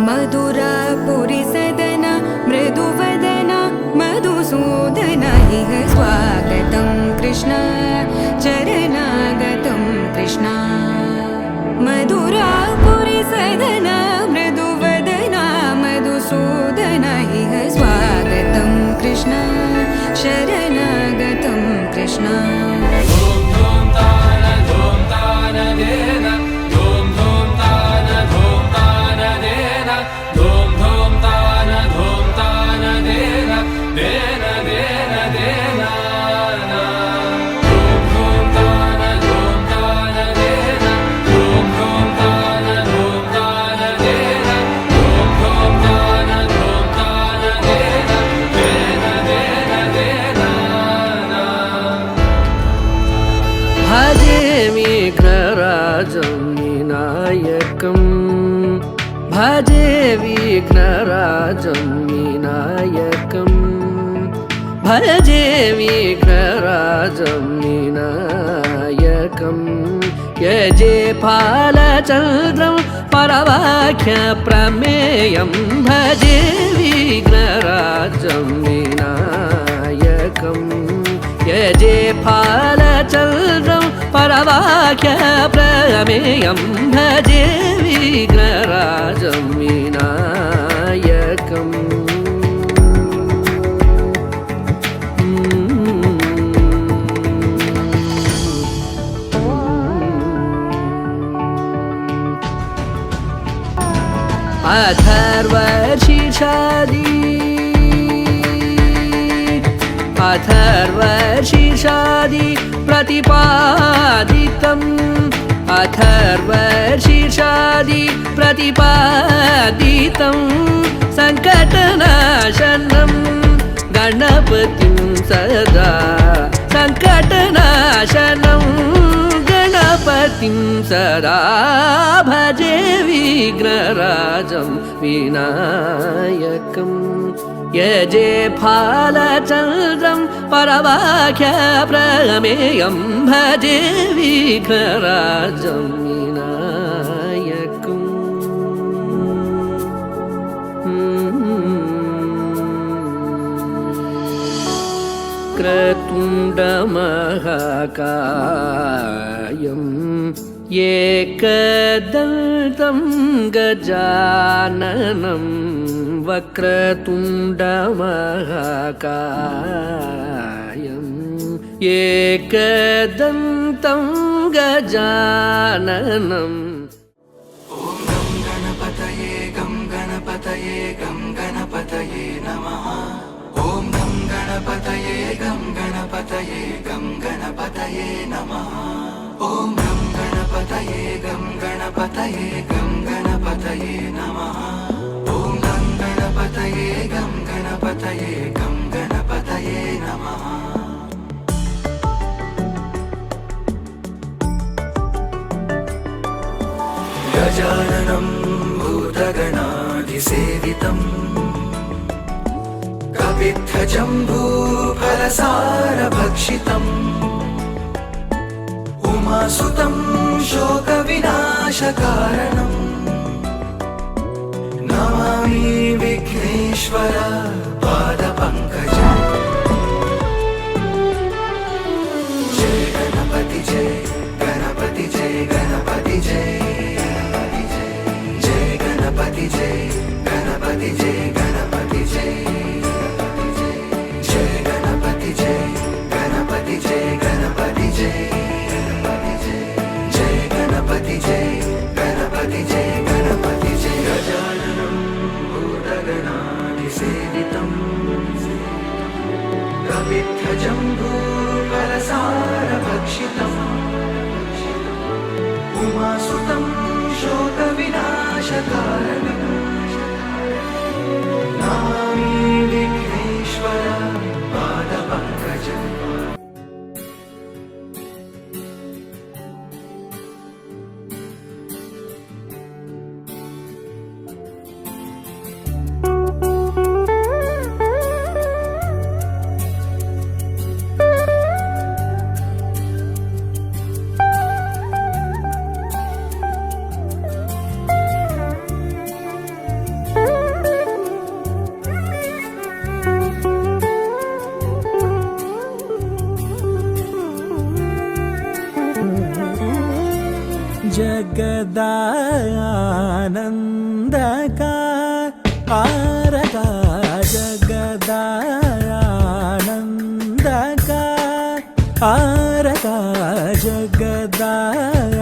मधुरापुरी सदन मृदुवदन मधुसूदन इह स्वागतं कृष्ण चरणागतं कृष्ण मधुरापुरी सदन मृदुवदन मधुसूदन इह स्वागतं कृष्ण शरणागतं कृष्ण भजे विघ्नराजं विनायकं भजे विघ्नराजं विनायकं यजे फालचन्द्रं परवाक्यप्रमेयं भजे विघ्नराजं विनायकं यजे फालचन्द्रं परवाक्यप्रमेयं भजे विघ्नराजं विनायकम् अथर्वशीर्षादि प्रतिपादितम् अथर्वशीर्षादि प्रतिपादितं सङ्कटनाशनं गणपतिं सदा सङ्कटनाशनं गणपतिं सदा भजे विघ्नराजं विनायकम् यजे फालचन्द्रं परवाक्यप्रमेयं भजे विघ्नराजं विनायकम् क्रतुण्डमहाकायं एकदन्तं गजाननं वक्रतुण्डमहाकायं एकदन्तं गजाननम् ॐ गं गणपतये गं गणपतये गं गणपतये नमः ॐ गं गणपतये गं गणपतये गं गणपतये नमः ॐ गं गणपतये गं गणपतये गं गणपतये नमः ॐ गं गणपतये गं गणपतये गं गणपतये नमः गजाननं भूतगणाधिसेवितम् कपित्थजम्बूफलसारभक्षितम् उमासुतं शोकविनाशकारणम् नमामि विघ्नेश्वर पादपङ्कजम् जय गणपति जय गणपति जय गणपति जय जय गणपति जय गणपति जय गणपति जय जय गणपति जय गणपति जय गणपति जय जय गणपति जय गणपति जय गणपति जय गजाननं भूतगणाधिसेवितम् कपित्थजम्बूफलसारभक्षितम् उमासुतं शोकविनाशकारणम् नमामि विघ्नेश्वर पादपङ्कजम् जगदानन्दका आरका जगदानन्दका आरका जगदानन्दका